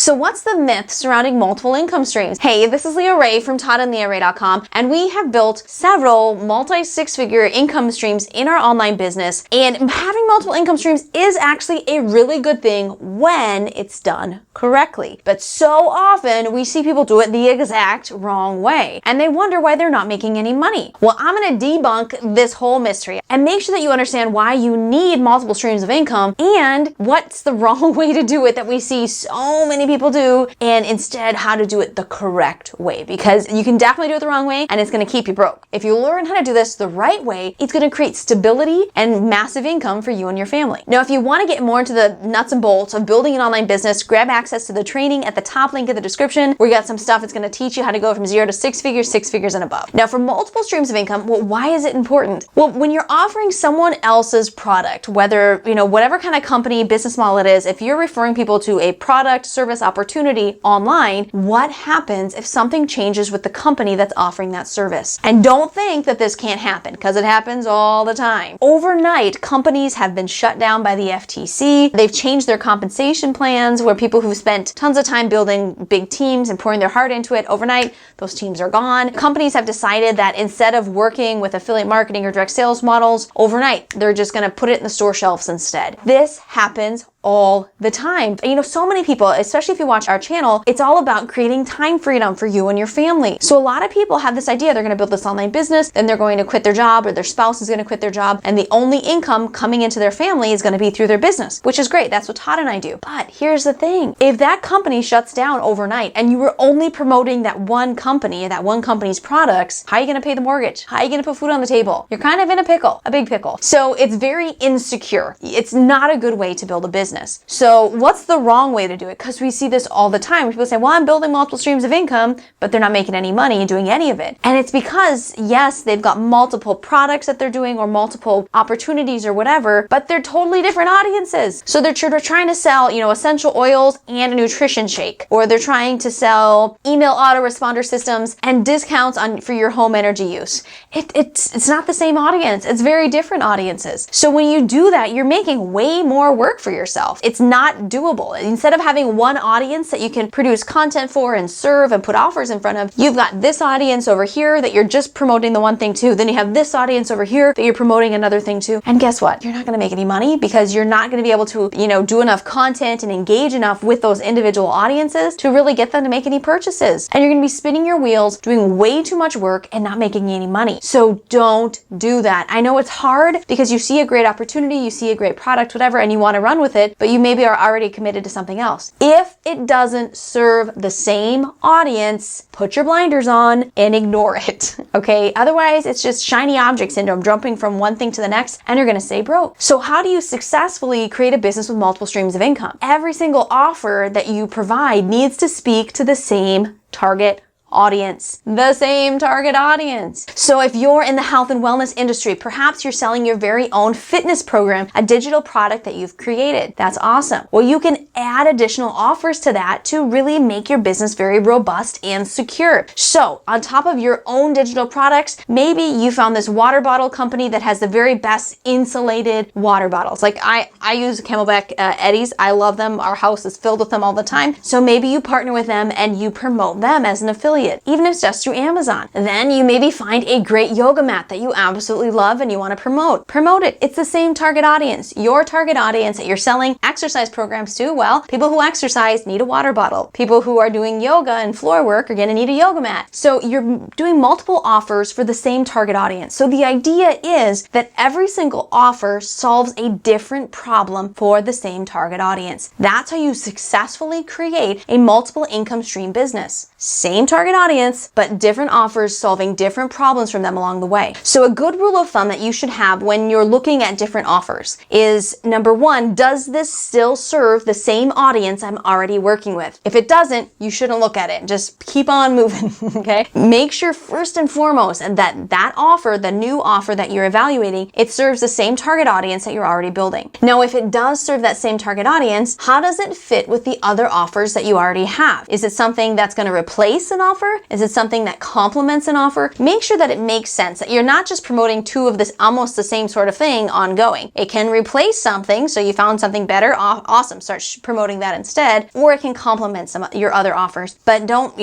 So what's the myth surrounding multiple income streams? Hey, this is Leah Rae from ToddandLeahRae.com, and we have built several multi-six-figure income streams in our online business, and having multiple income streams is actually a really good thing when it's done correctly. But so often we see people do it the exact wrong way, and they wonder why they're not making any money. Well, I'm going to debunk this whole mystery and make sure that you understand why you need multiple streams of income and what's the wrong way to do it that we see so many people do, and instead how to do it the correct way, because you can definitely do it the wrong way and it's going to keep you broke. If you learn how to do this the right way, it's going to create stability and massive income for you and your family. Now, if you want to get more into the nuts and bolts of building an online business, grab access to the training at the top link in the description. We got some stuff that's going to teach you how to go from 0 to 6 figures and above. Now, for multiple streams of income, well, why is it important? Well, when you're offering someone else's product, whether, whatever kind of company, business model it is, if you're referring people to a product, service, opportunity online, what happens if something changes with the company that's offering that service? And don't think that this can't happen, because it happens all the time. Overnight, companies have been shut down by the FTC. They've changed their compensation plans, where people who've spent tons of time building big teams and pouring their heart into it, overnight, those teams are gone. Companies have decided that instead of working with affiliate marketing or direct sales models, overnight, they're just going to put it in the store shelves instead. This happens all the time. So many people, especially if you watch our channel, it's all about creating time freedom for you and your family. So a lot of people have this idea they're going to build this online business, then they're going to quit their job, or their spouse is going to quit their job, and the only income coming into their family is going to be through their business, which is great. That's what Todd and I do. But here's the thing. If that company shuts down overnight and you were only promoting that one company, that one company's products, how are you going to pay the mortgage? How are you going to put food on the table? You're kind of in a pickle, a big pickle. So it's very insecure. It's not a good way to build a business. So what's the wrong way to do it? Because we see this all the time. People say, well, I'm building multiple streams of income, but they're not making any money doing any of it. And it's because, yes, they've got multiple products that they're doing or multiple opportunities or whatever, but they're totally different audiences. So they're trying to sell, essential oils and a nutrition shake, or they're trying to sell email autoresponder systems and discounts for your home energy use. It's not the same audience. It's very different audiences. So when you do that, you're making way more work for yourself. It's not doable. Instead of having one audience that you can produce content for and serve and put offers in front of, you've got this audience over here that you're just promoting the one thing to. Then you have this audience over here that you're promoting another thing to. And guess what? You're not going to make any money because you're not going to be able to, do enough content and engage enough with those individual audiences to really get them to make any purchases. And you're going to be spinning your wheels, doing way too much work and not making any money. So don't do that. I know it's hard because you see a great opportunity, you see a great product, whatever, and you want to run with it, but you maybe are already committed to something else. If it doesn't serve the same audience, put your blinders on and ignore it, okay? Otherwise, it's just shiny object syndrome, jumping from one thing to the next, and you're gonna stay broke. So how do you successfully create a business with multiple streams of income? Every single offer that you provide needs to speak to the same target audience, the same target audience. So if you're in the health and wellness industry, perhaps you're selling your very own fitness program, a digital product that you've created. That's awesome. Well, you can add additional offers to that to really make your business very robust and secure. So on top of your own digital products, maybe you found this water bottle company that has the very best insulated water bottles. Like I use Camelback Eddies. I love them. Our house is filled with them all the time. So maybe you partner with them and you promote them as an affiliate, even if it's just through Amazon. Then you maybe find a great yoga mat that you absolutely love and you want to promote. Promote it. It's the same target audience. Your target audience that you're selling exercise programs to, well, people who exercise need a water bottle. People who are doing yoga and floor work are going to need a yoga mat. So you're doing multiple offers for the same target audience. So the idea is that every single offer solves a different problem for the same target audience. That's how you successfully create a multiple income stream business. Same target audience, but different offers solving different problems from them along the way. So a good rule of thumb that you should have when you're looking at different offers is, number one, does this still serve the same audience I'm already working with? If it doesn't, you shouldn't look at it. Just keep on moving, okay? Make sure first and foremost that offer, the new offer that you're evaluating, it serves the same target audience that you're already building. Now, if it does serve that same target audience, how does it fit with the other offers that you already have? Is it something that's going to replace an offer offer? Is it something that complements an offer? Make sure that it makes sense, that you're not just promoting two of this almost the same sort of thing ongoing. It can replace something, so you found something better, awesome, start promoting that instead, or it can complement some of your other offers, but don't,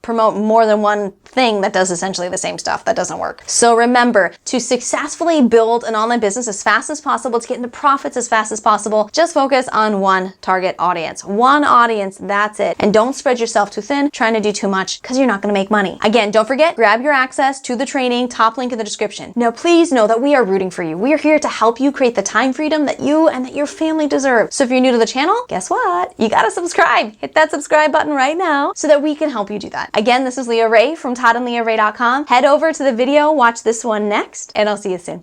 promote more than one thing that does essentially the same stuff. That doesn't work. So remember, to successfully build an online business as fast as possible, to get into profits as fast as possible, just focus on one target audience. One audience, that's it. And don't spread yourself too thin, trying to do too much, because you're not going to make money. Again, don't forget, grab your access to the training, top link in the description. Now, please know that we are rooting for you. We are here to help you create the time freedom that you and that your family deserve. So if you're new to the channel, guess what? You gotta subscribe. Hit that subscribe button right now so that we can help you do that. Again, this is Leah Rae from ToddandLeahRae.com. Head over to the video, watch this one next, and I'll see you soon.